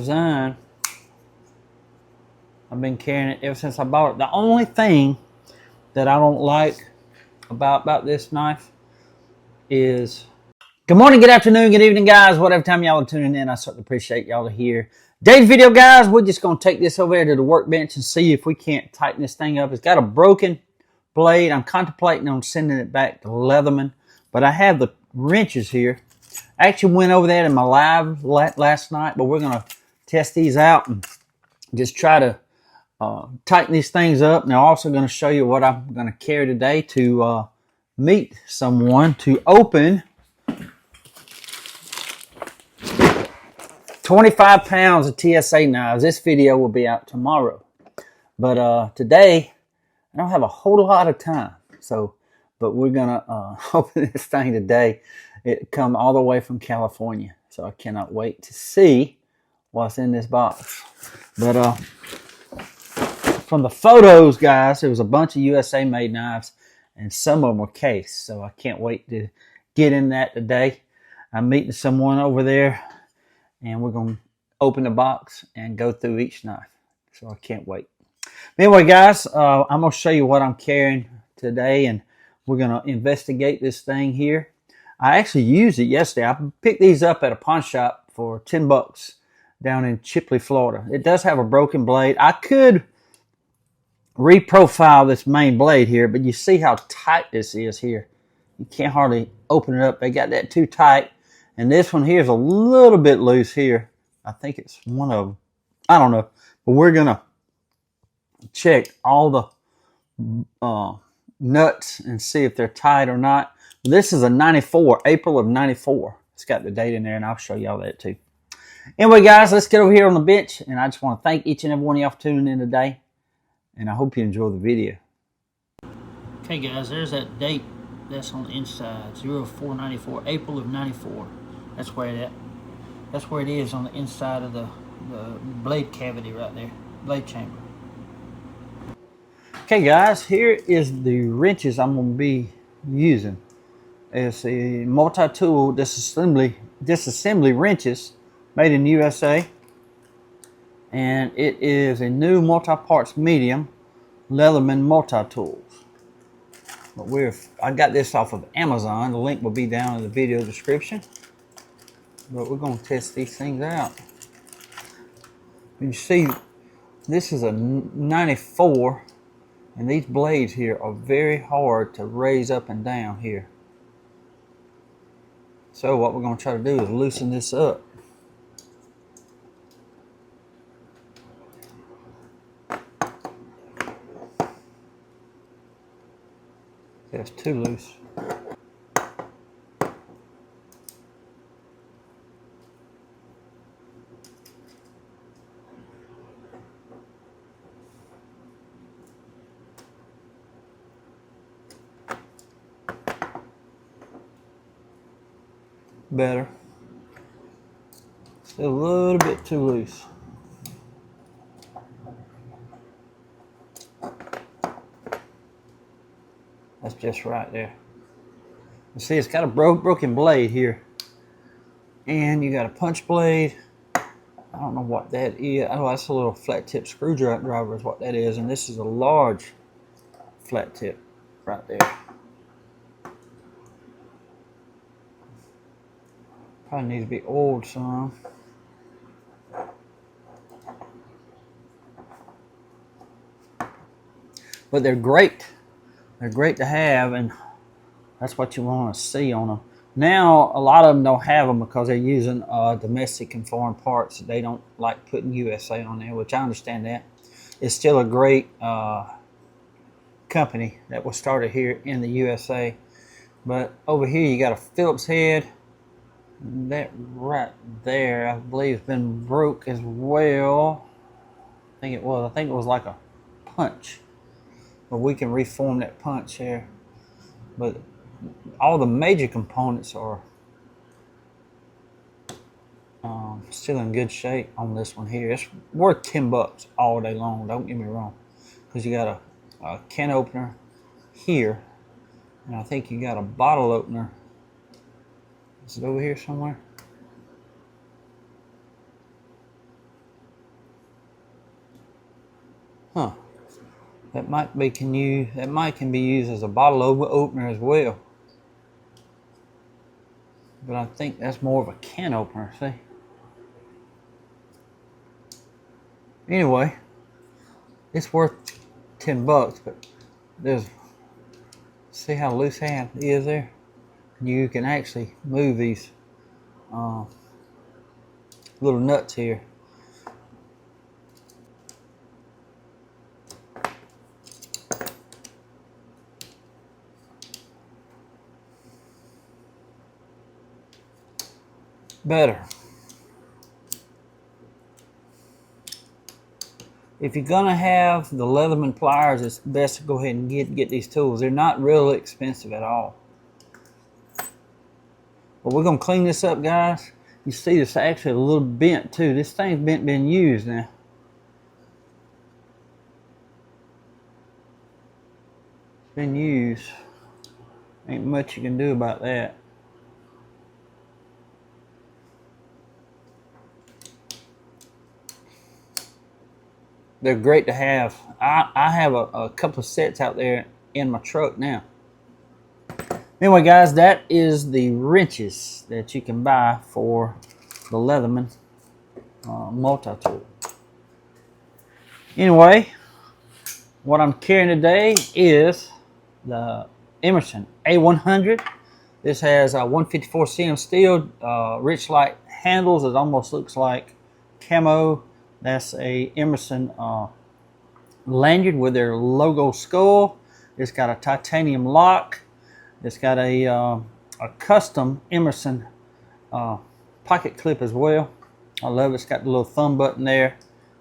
Design. I've been carrying it ever since I bought it. The only thing that I don't like about this knife is good morning, good afternoon, good evening, guys. Whatever time y'all are tuning in, I certainly appreciate y'all to hear. Today's video, guys, we're just going to take this over there to the workbench and see if we can't tighten this thing up. It's got a broken blade. I'm contemplating on sending it back to Leatherman, but I have the wrenches here. I actually went over there in my live last night, but we're going to test these out and just try to tighten these things up. And I'm also going to show you what I'm going to carry today to meet someone to open 25 pounds of TSA knives. This video will be out tomorrow. But today, I don't have a whole lot of time. But we're going to open this thing today. It come all the way from California. So I cannot wait to see what's in this box. But from the photos, guys, there was a bunch of USA made knives. And some of them were cased. So I can't wait to get in that today. I'm meeting someone over there. And we're going to open the box and go through each knife. So I can't wait. Anyway, guys, I'm going to show you what I'm carrying today. And we're going to investigate this thing here. I actually used it yesterday. I picked these up at a pawn shop for $10 down in Chipley, Florida. It does have a broken blade. I could reprofile this main blade here, but you see how tight this is here. You can't hardly open it up. They got that too tight. And this one here is a little bit loose here. I think it's one of them. I don't know. But we're going to check all the nuts and see if they're tight or not. This is a 94, April of 94. It's got the date in there, and I'll show y'all that too. Anyway, guys, let's get over here on the bench. And I just want to thank each and every one of y'all for tuning in today. And I hope you enjoy the video. Okay, guys, there's that date. That's on the inside, 0494, April of 94. That's where it is on the inside of the blade cavity right there, blade chamber. Okay, guys, here is the wrenches I'm going to be using. It's a multi-tool disassembly wrenches made in USA. And it is a new multi-parts medium Leatherman multi-tools. But I got this off of Amazon. The link will be down in the video description. But we're going to test these things out. You see, this is a 94, and these blades here are very hard to raise up and down here. So what we're going to try to do is loosen this up. That's too loose. Better. Still a little bit too loose. That's just right there. You see, it's got a broken blade here. And you got a punch blade. I don't know what that is. Oh, that's a little flat tip screwdriver is what that is. And this is a large flat tip right there. Probably needs to be oiled some. But they're great. They're great to have, and that's what you want to see on them. Now, a lot of them don't have them because they're using domestic and foreign parts. They don't like putting USA on there, which I understand that. It's still a great company that was started here in the USA. But over here, you got a Phillips head. That right there, I believe, has been broke as well. I think it was like a punch. But we can reform that punch here. But all the major components are still in good shape on this one here. It's worth $10 all day long, don't get me wrong. Because you got a can opener here. And I think you got a bottle opener. Is it over here somewhere? Huh. That might be can be used as a bottle opener as well. But I think that's more of a can opener, see? Anyway, it's worth $10, but see how loose hand it is there? You can actually move these little nuts here. Better. If you're gonna have the Leatherman pliers, it's best to go ahead and get these tools. They're not really expensive at all. But we're gonna clean this up, guys. You see this actually a little bent too. This thing's been used now. It's been used. Ain't much you can do about that. They're great to have. I have a couple of sets out there in my truck now. Anyway, guys, that is the wrenches that you can buy for the Leatherman multi-tool. Anyway, what I'm carrying today is the Emerson A100. This has a 154 cm steel, rich light handles. It almost looks like camo. That's a Emerson lanyard with their logo skull. It's got a titanium lock. It's got a custom Emerson pocket clip as well. I love it. It's got the little thumb button there.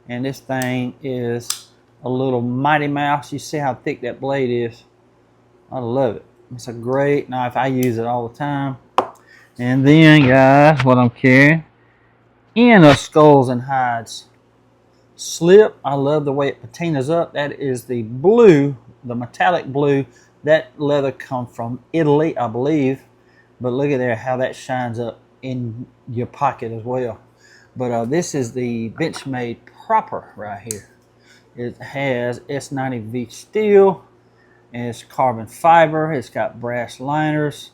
And this thing is a little Mighty Mouse. You see how thick that blade is. I love it. It's a great knife. I use it all the time. And then, guys, what I'm carrying in a Skulls and Hides slip. I love the way it patinas up. That is the blue, the metallic blue. That leather comes from Italy, I believe. But look at there how that shines up in your pocket as well. But this is the Benchmade proper right here. It has S90V steel, and it's carbon fiber. It's got brass liners.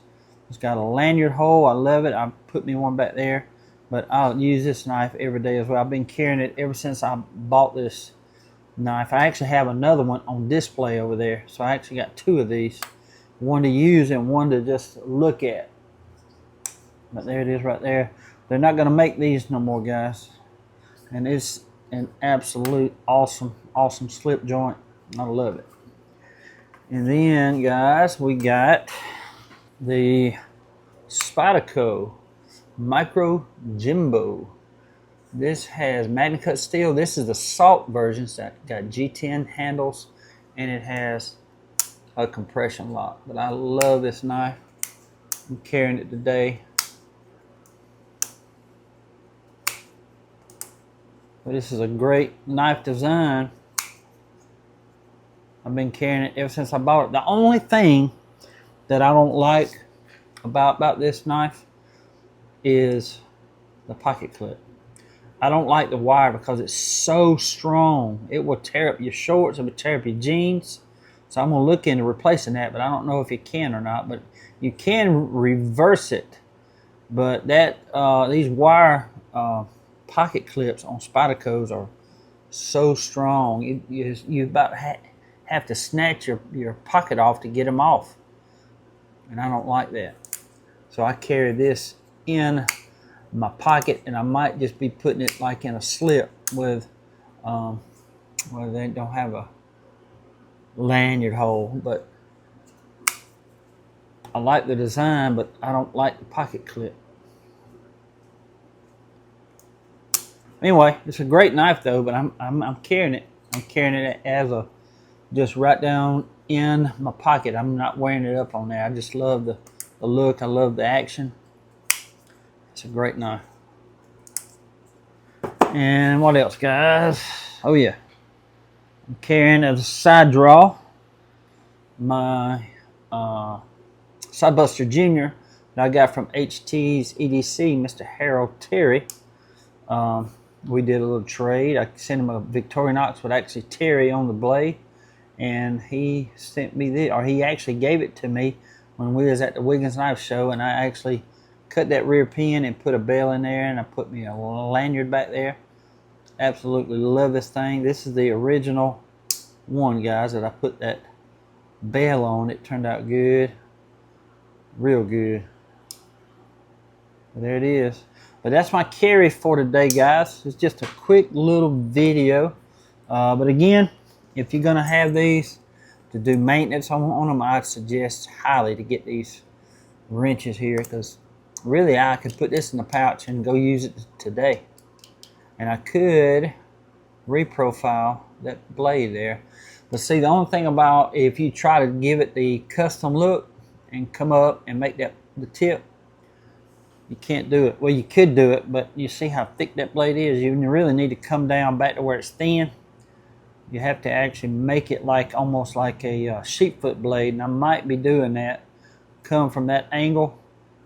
It's got a lanyard hole. I love it. I put me one back there. But I'll use this knife every day as well. I've been carrying it ever since I bought this knife. I actually have another one on display over there. So I actually got two of these. One to use and one to just look at. But there it is right there. They're not going to make these no more, guys. And it's an absolute awesome slip joint. I love it. And then, guys, we got the Spyderco MicroJimbo. This has magnet cut steel. This is the salt version. So it's got G10 handles, and it has a compression lock. But I love this knife. I'm carrying it today. But this is a great knife design. I've been carrying it ever since I bought it. The only thing that I don't like about this knife is the pocket clip. I don't like the wire because it's so strong. It will tear up your shorts. It will tear up your jeans. So I'm going to look into replacing that, but I don't know if you can or not. But you can reverse it. But that these wire pocket clips on Spydercos are so strong. You about have to snatch your pocket off to get them off. And I don't like that. So I carry this in my pocket, and I might just be putting it like in a slip with where they don't have a lanyard hole. But I like the design, but I don't like the pocket clip. Anyway, it's a great knife though, but I'm carrying it. I'm carrying it as a just right down in my pocket. I'm not wearing it up on there. I just love the look. I love the action. It's a great knife. And what else, guys? Oh yeah, I'm carrying as a side draw my Sidebuster Jr. that I got from HT's EDC, Mr. Harold Terry. we did a little trade. I sent him a Victorinox with actually Terry on the blade, and he sent me this, or he actually gave it to me when we was at the Wiggins Knife Show, and I actually cut that rear pin and put a bell in there, and I put me a lanyard back there. Absolutely love this thing. This is the original one, guys, that I put that bell on. It turned out good, real good. There it is. But that's my carry for today, guys. It's just a quick little video. But again, if you're going to have these to do maintenance on them, I'd suggest highly to get these wrenches here, because really I could put this in the pouch and go use it today. And I could reprofile that blade there. But see, the only thing about if you try to give it the custom look and come up and make that the tip, you can't do it. Well, you could do it, but you see how thick that blade is. You really need to come down back to where it's thin. You have to actually make it like almost like a sheepfoot blade, and I might be doing that. Come from that angle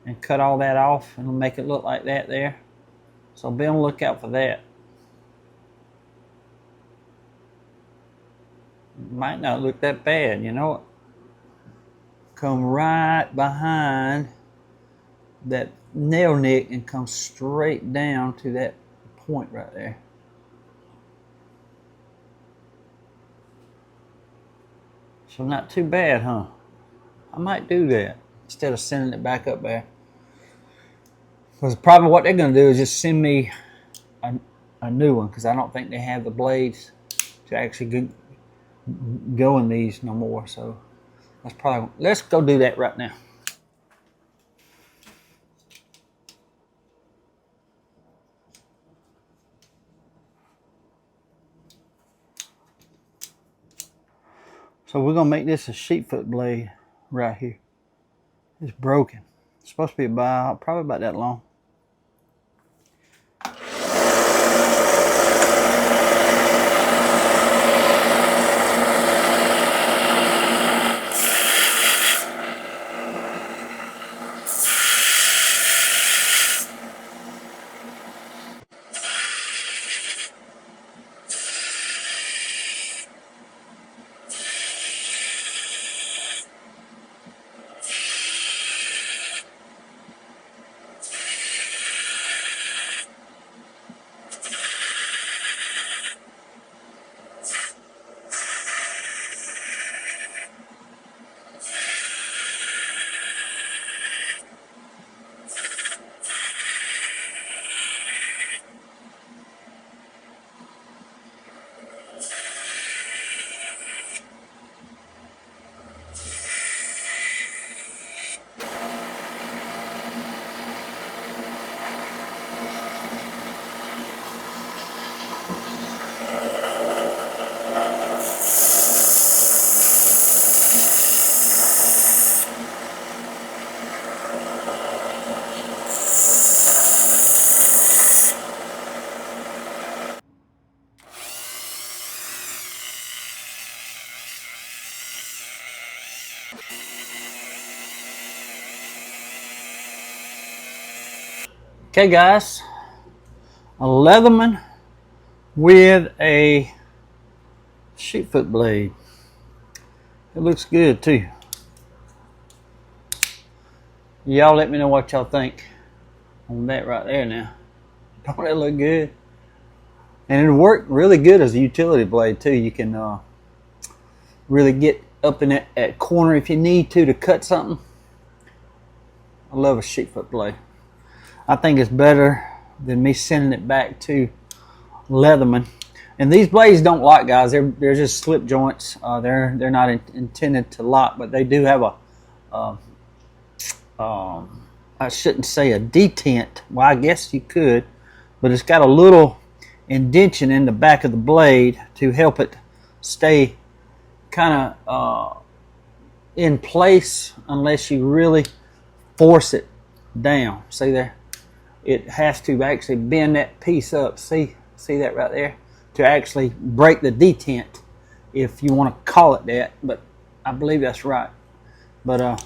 and cut all that off and make it look like that there. So be on the lookout for that. It might not look that bad, you know. Come right behind that nail nick and come straight down to that point right there. So not too bad, huh? I might do that instead of sending it back up there. Because probably what they're going to do is just send me a new one, because I don't think they have the blades to actually go in these no more. So that's probably, let's go do that right now. So we're gonna make this a sheepfoot blade right here. It's broken. It's supposed to be probably about that long. Okay guys, a Leatherman with a sheepfoot blade. It looks good too. Y'all let me know what y'all think on that right there now. Don't that look good? And it'll work really good as a utility blade too. You can really get up in that corner if you need to cut something. I love a sheepfoot blade. I think it's better than me sending it back to Leatherman. And these blades don't lock, guys. They're just slip joints. They're not intended to lock, but they do have a I shouldn't say a detent. Well, I guess you could, but it's got a little indentation in the back of the blade to help it stay kind of in place unless you really force it down. See there? It has to actually bend that piece up. See that right there? To actually break the detent, if you want to call it that. But I believe that's right. But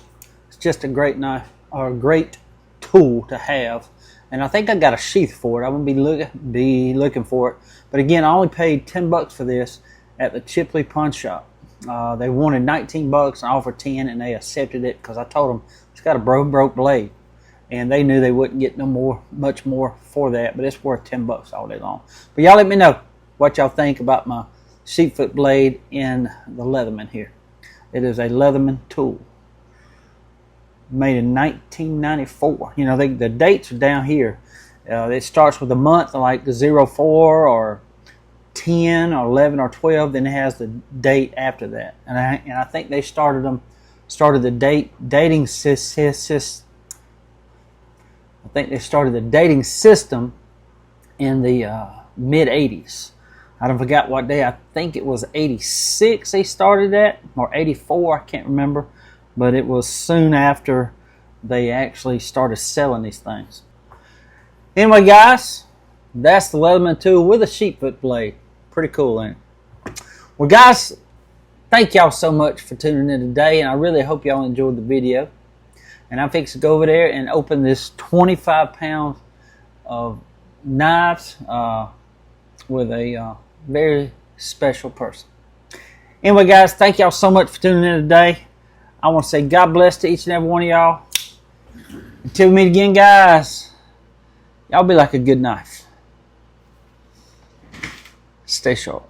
it's just a great knife, or a great tool to have. and I think I got a sheath for it. I'm gonna be looking for it. But again, I only paid $10 for this at the Chipley Pawn Shop. They wanted 19 bucks. I offered 10, and they accepted it because I told them it's got a broke blade, and they knew they wouldn't get much more for that. But it's worth 10 bucks all day long. But y'all let me know what y'all think about my sheepfoot blade in the Leatherman here. It is a Leatherman tool, made in 1994. You know, the dates are down here. It starts with a month, like the 04 or 10 or 11 or 12. Then it has the date after that, and I think they started the dating system. I think they started the dating system in the mid 80s. I don't forgot what day. I think it was 86 they started that, or 84. I can't remember, but it was soon after they actually started selling these things. Anyway, guys, that's the Leatherman tool with a sheepfoot blade. Pretty cool, ain't it? Well, guys, thank y'all so much for tuning in today, and I really hope y'all enjoyed the video. And I'm fixing to go over there and open this 25 pounds of knives with a very special person. Anyway, guys, thank y'all so much for tuning in today. I want to say God bless to each and every one of y'all. Until we meet again, guys, y'all be like a good knife. Stay sharp.